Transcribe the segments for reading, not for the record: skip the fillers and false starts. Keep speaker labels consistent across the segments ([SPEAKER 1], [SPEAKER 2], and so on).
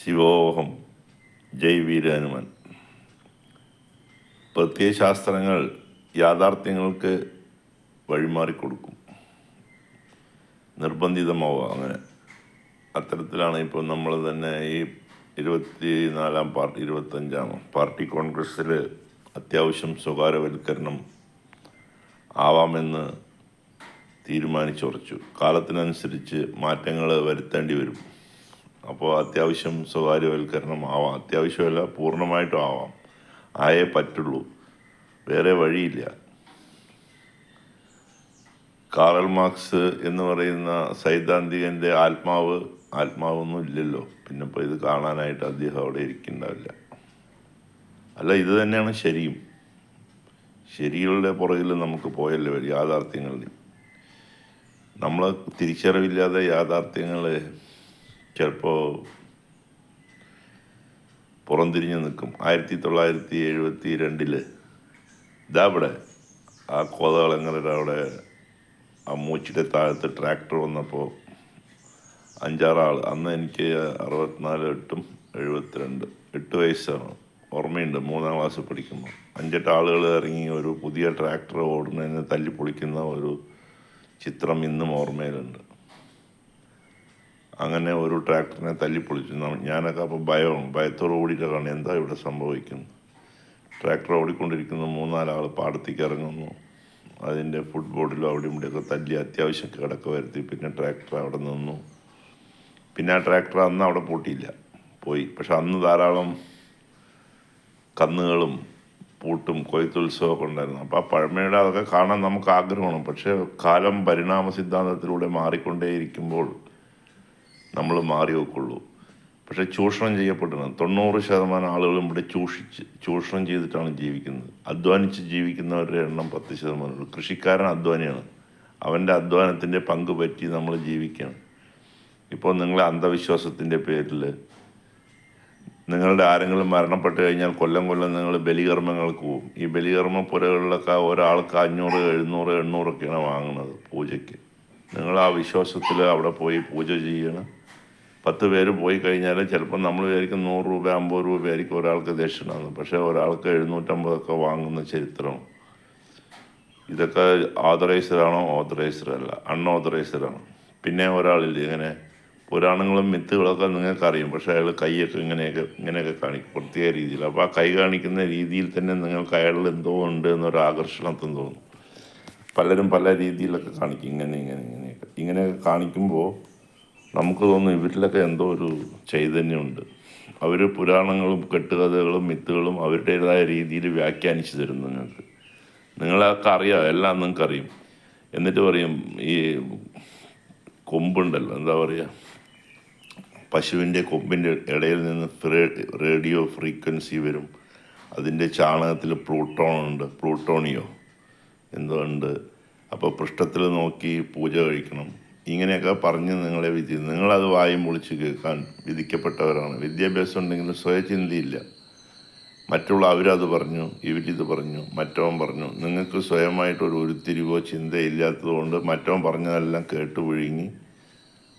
[SPEAKER 1] ശിവോഹം ജയ് വീരഹനുമാൻ. പ്രത്യയശാസ്ത്രങ്ങൾ യാഥാർത്ഥ്യങ്ങൾക്ക് വഴിമാറിക്കൊടുക്കും, നിർബന്ധിതമാവുക. അങ്ങനെ അത്തരത്തിലാണ് ഇപ്പോൾ നമ്മൾ തന്നെ ഈ 25 പാർട്ടി കോൺഗ്രസ്സിൽ അത്യാവശ്യം സ്വകാര്യവൽക്കരണം ആവാമെന്ന് തീരുമാനിച്ചുറച്ചു. കാലത്തിനനുസരിച്ച് മാറ്റങ്ങൾ വരുത്തേണ്ടി വരും. അപ്പോൾ അത്യാവശ്യം സ്വകാര്യവൽക്കരണം ആവാം. അത്യാവശ്യമല്ല, പൂർണ്ണമായിട്ടും ആവാം. ആയേ പറ്റുള്ളൂ, വേറെ വഴിയില്ല. കാറൽ മാർക്സ് എന്ന് പറയുന്ന സൈദ്ധാന്തികൻ്റെ ആത്മാവൊന്നും ഇല്ലല്ലോ. പിന്നെ ഇപ്പോൾ ഇത് കാണാനായിട്ട് അദ്ദേഹം അവിടെ ഇരിക്കുന്നുണ്ടാവില്ല. അല്ല, ഇത് തന്നെയാണ് ശരിയും. ശരികളുടെ പുറകിൽ നമുക്ക് പോയല്ലോ യാഥാർത്ഥ്യങ്ങളിൽ. നമ്മൾ തിരിച്ചറിവില്ലാതെ യാഥാർത്ഥ്യങ്ങൾ ചിലപ്പോൾ പുറംതിരിഞ്ഞ് നിൽക്കും. 1972 ഇവിടെ ആ കോതകളെങ്ങനെ അവിടെ ആ മൂച്ചിയുടെ താഴത്ത് ട്രാക്ടർ വന്നപ്പോൾ 5-6 ആൾ, അന്ന് എനിക്ക് 64, 8 വയസ്സാണ്, ഓർമ്മയുണ്ട്. 3ാം ക്ലാസ് പഠിക്കുമ്പോൾ 5-8 ആളുകൾ ഇറങ്ങി ഒരു പുതിയ ട്രാക്ടർ ഓടുന്നതിന് തല്ലിപ്പൊളിക്കുന്ന ഒരു ചിത്രം ഇന്നും ഓർമ്മയിലുണ്ട്. അങ്ങനെ ഒരു ട്രാക്ടറിനെ തല്ലിപ്പൊളിച്ചു. ഞാനൊക്കെ അപ്പോൾ ഭയത്തോട് ഓടിയിട്ടാണ് എന്താ ഇവിടെ സംഭവിക്കുന്നത്. ട്രാക്ടർ ഓടിക്കൊണ്ടിരിക്കുന്ന 3-4 ആൾ പാടത്തേക്ക് ഇറങ്ങുന്നു. അതിൻ്റെ ഫുട്ബോർഡിലും അവിടെ ഇവിടെയൊക്കെ തല്ലി അത്യാവശ്യം കിടക്ക വരുത്തി. പിന്നെ ട്രാക്ടർ അവിടെ നിന്നു. പിന്നെ ആ ട്രാക്ടർ അന്ന് അവിടെ പോയി. പക്ഷെ അന്ന് ധാരാളം കന്നുകളും പൂട്ടും കൊയ്ത്തുത്സവമൊക്കെ ഉണ്ടായിരുന്നു. അപ്പോൾ ആ പഴമയുടെ അതൊക്കെ കാണാൻ നമുക്ക് ആഗ്രഹമാണ്. പക്ഷേ കാലം പരിണാമ സിദ്ധാന്തത്തിലൂടെ മാറിക്കൊണ്ടേയിരിക്കുമ്പോൾ നമ്മൾ മാറി വെക്കുള്ളൂ. പക്ഷേ ചൂഷണം ചെയ്യപ്പെടുന്നത് 90% ആളുകളും ഇവിടെ ചൂഷണം ചെയ്തിട്ടാണ് ജീവിക്കുന്നത്. അധ്വാനിച്ച് ജീവിക്കുന്നവരുടെ എണ്ണം 10%. കൃഷിക്കാരൻ അധ്വാനിയാണ്, അവൻ്റെ അധ്വാനത്തിൻ്റെ പങ്ക് പറ്റി നമ്മൾ ജീവിക്കുകയാണ്. ഇപ്പോൾ നിങ്ങളെ അന്ധവിശ്വാസത്തിൻ്റെ പേരിൽ നിങ്ങളുടെ ആരെങ്കിലും മരണപ്പെട്ട് കഴിഞ്ഞാൽ കൊല്ലം നിങ്ങൾ ബലികർമ്മങ്ങൾക്ക് പോകും. ഈ ബലികർമ്മ പുരകളിലൊക്കെ ഒരാൾക്ക് 500, 700, 800 വാങ്ങുന്നത് പൂജയ്ക്ക്. നിങ്ങൾ ആ വിശ്വാസത്തിൽ അവിടെ പോയി പൂജ ചെയ്യണം. 10 പേര് പോയി കഴിഞ്ഞാൽ ചിലപ്പോൾ നമ്മൾ വിചാരിക്കും 100 രൂപ 50 രൂപയായിരിക്കും ഒരാൾക്ക് ദക്ഷിണാന്ന്. പക്ഷേ ഒരാൾക്ക് 750 വാങ്ങുന്ന ചരിത്രം. ഇതൊക്കെ ഓതറൈസ്ഡാണോ? ഓതറൈസ്ഡല്ല, അൺഓതറൈസ്ഡാണ്. പിന്നെ ഒരാളില്ല, ഇങ്ങനെ പുരാണങ്ങളും മിത്തുകളൊക്കെ നിങ്ങൾക്കറിയും. പക്ഷേ അയാൾ കൈയൊക്കെ ഇങ്ങനെയൊക്കെ കാണിക്കും പ്രത്യേക രീതിയിൽ. അപ്പോൾ ആ കൈ കാണിക്കുന്ന രീതിയിൽ തന്നെ നിങ്ങൾക്ക് അയാളിൽ എന്തോ ഉണ്ട് എന്നൊരു ആകർഷണത്വം തോന്നും. പലരും പല രീതിയിലൊക്കെ കാണിക്കും, ഇങ്ങനെയൊക്കെ കാണിക്കുമ്പോൾ നമുക്ക് തോന്നും ഇവരിലൊക്കെ എന്തോ ഒരു ചൈതന്യമുണ്ട്. അവർ പുരാണങ്ങളും കെട്ടുകഥകളും മിത്തുകളും അവരുടേതായ രീതിയിൽ വ്യാഖ്യാനിച്ചു തരും നിങ്ങൾക്ക്. നിങ്ങളൊക്കെ അറിയാം, എല്ലാം നിങ്ങൾക്കറിയും. എന്നിട്ട് പറയും ഈ കൊമ്പുണ്ടല്ലോ, എന്താ പറയുക, പശുവിൻ്റെ കൊമ്പിൻ്റെ ഇടയിൽ നിന്ന് റേഡിയോ ഫ്രീക്വൻസി വരും. അതിൻ്റെ ചാണകത്തിൽ പ്ലൂട്ടോണിയോ എന്തോ ഉണ്ട്. അപ്പോൾ പൃഷ്ഠത്തിൽ നോക്കി പൂജ കഴിക്കണം. ഇങ്ങനെയൊക്കെ പറഞ്ഞ് നിങ്ങളെ നിങ്ങളത് വായും പൊളിച്ച് കേൾക്കാൻ വിധിക്കപ്പെട്ടവരാണ്. വിദ്യാഭ്യാസം ഉണ്ടെങ്കിലും സ്വയചിന്തയില്ല. മറ്റുള്ള അവരത് പറഞ്ഞു, ഇവരിത് പറഞ്ഞു, മറ്റവൻ പറഞ്ഞു. നിങ്ങൾക്ക് സ്വയമായിട്ടൊരു ഉരുത്തിരിവോ ചിന്തയില്ലാത്തത് കൊണ്ട് മറ്റവൻ പറഞ്ഞതെല്ലാം കേട്ട് വിഴുങ്ങി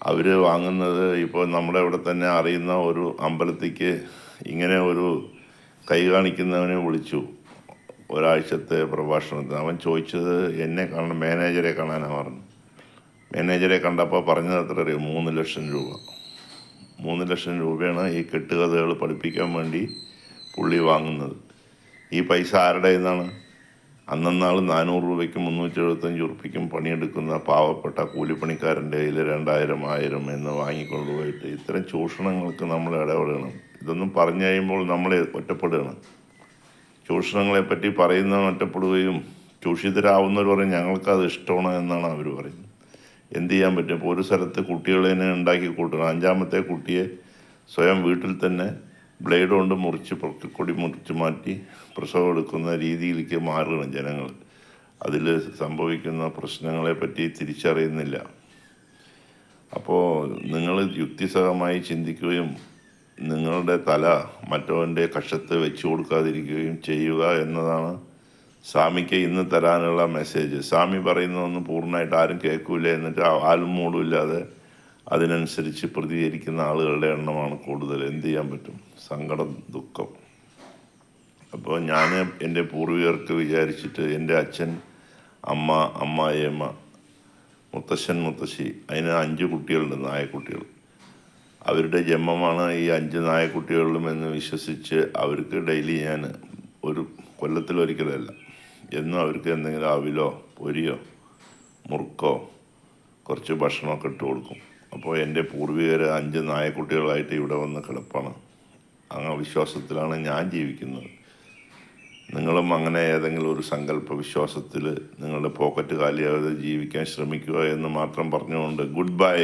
[SPEAKER 1] അവർ വാങ്ങുന്നത്. ഇപ്പോൾ നമ്മുടെ ഇവിടെ തന്നെ അറിയുന്ന ഒരു അമ്പലത്തേക്ക് ഇങ്ങനെ ഒരു കൈ കാണിക്കുന്നവനെ വിളിച്ചു ഒരാഴ്ചത്തെ പ്രഭാഷണത്തിന്. അവൻ ചോദിച്ചത് എന്നെ കാണാൻ, മാനേജറെ കാണാനാണ് പറഞ്ഞു. മാനേജറെ കണ്ടപ്പോൾ പറഞ്ഞത് എത്ര അറിയാം? 3 ലക്ഷം രൂപ. 3 ലക്ഷം രൂപയാണ് ഈ കെട്ടുകഥകൾ പഠിപ്പിക്കാൻ വേണ്ടി പുള്ളി വാങ്ങുന്നത്. ഈ പൈസ ആരുടെ നിന്നാണ്? അന്നാൾ 400 രൂപയ്ക്കും 375 രൂപയ്ക്കും പണിയെടുക്കുന്ന പാവപ്പെട്ട കൂലിപ്പണിക്കാരൻ്റെ കയ്യിൽ 2000, 1000 എന്ന് വാങ്ങിക്കൊണ്ടുപോയിട്ട് ഇത്തരം ചൂഷണങ്ങൾക്ക് നമ്മൾ ഇടപെടണം. ഇതൊന്നും പറഞ്ഞു കഴിയുമ്പോൾ നമ്മൾ ഒറ്റപ്പെടുകയാണ്. ചൂഷണങ്ങളെപ്പറ്റി പറയുന്നവൻ ഒറ്റപ്പെടുകയും ചൂഷിതരാവുന്നവർ പറയും ഞങ്ങൾക്കത് ഇഷ്ടമാണ് എന്നാണ് അവർ പറയുന്നത്. എന്ത് ചെയ്യാൻ പറ്റും? ഇപ്പോൾ ഒരു സ്ഥലത്ത് കുട്ടികളെ ഉണ്ടാക്കി കൂട്ടണം. 5ാമത്തെ കുട്ടിയെ സ്വയം വീട്ടിൽ തന്നെ ബ്ലേഡ് കൊണ്ട് പൊക്കിക്കൊടി മുറിച്ച് മാറ്റി പ്രസവം എടുക്കുന്ന രീതിയിലേക്ക് മാറുകയാണ് ജനങ്ങൾ. അതിൽ സംഭവിക്കുന്ന പ്രശ്നങ്ങളെ പറ്റി തിരിച്ചറിയുന്നില്ല. അപ്പോൾ നിങ്ങൾ യുക്തിസഹമായി ചിന്തിക്കുകയും നിങ്ങളുടെ തല മറ്റവൻ്റെ കക്ഷത്ത് വെച്ച് കൊടുക്കാതിരിക്കുകയും ചെയ്യുക എന്നതാണ് സ്വാമിക്ക് ഇന്ന് തരാനുള്ള മെസ്സേജ്. സ്വാമി പറയുന്നതൊന്നും പൂർണ്ണമായിട്ട് ആരും കേൾക്കില്ല. എന്നിട്ട് ആലും മൂടുമില്ലാതെ അതിനനുസരിച്ച് പ്രതികരിക്കുന്ന ആളുകളുടെ എണ്ണമാണ് കൂടുതൽ. എന്ത് ചെയ്യാൻ പറ്റും? സങ്കടം, ദുഃഖം. അപ്പോൾ ഞാൻ എൻ്റെ പൂർവികർക്ക് വിചാരിച്ചിട്ട് എൻ്റെ അച്ഛൻ, അമ്മ, അമ്മായിയമ്മ, മുത്തശ്ശൻ, മുത്തശ്ശി, അതിന് 5 കുട്ടികളുണ്ട്, നായക്കുട്ടികൾ. അവരുടെ ജന്മമാണ് ഈ 5 നായക്കുട്ടികളിലും എന്ന് വിശ്വസിച്ച് അവർക്ക് ഡെയിലി ഞാൻ ഒരു കൊല്ലത്തിലൊരിക്കലല്ല, എന്നും അവർക്ക് എന്തെങ്കിലും അവിലോ പൊരിയോ മുറുക്കോ കുറച്ച് ഭക്ഷണമൊക്കെ ഇട്ട് കൊടുക്കും. അപ്പോൾ എൻ്റെ പൂർവികർ 5 നായക്കുട്ടികളായിട്ട് ഇവിടെ വന്ന് കിടപ്പാണ്. ആ വിശ്വാസത്തിലാണ് ഞാൻ ജീവിക്കുന്നത്. നിങ്ങളും അങ്ങനെ ഏതെങ്കിലും ഒരു സങ്കല്പ വിശ്വാസത്തിൽ നിങ്ങളുടെ പോക്കറ്റ് കാലിയാകാതെ ജീവിക്കാൻ ശ്രമിക്കുക എന്ന് മാത്രം പറഞ്ഞുകൊണ്ട് ഗുഡ് ബൈ.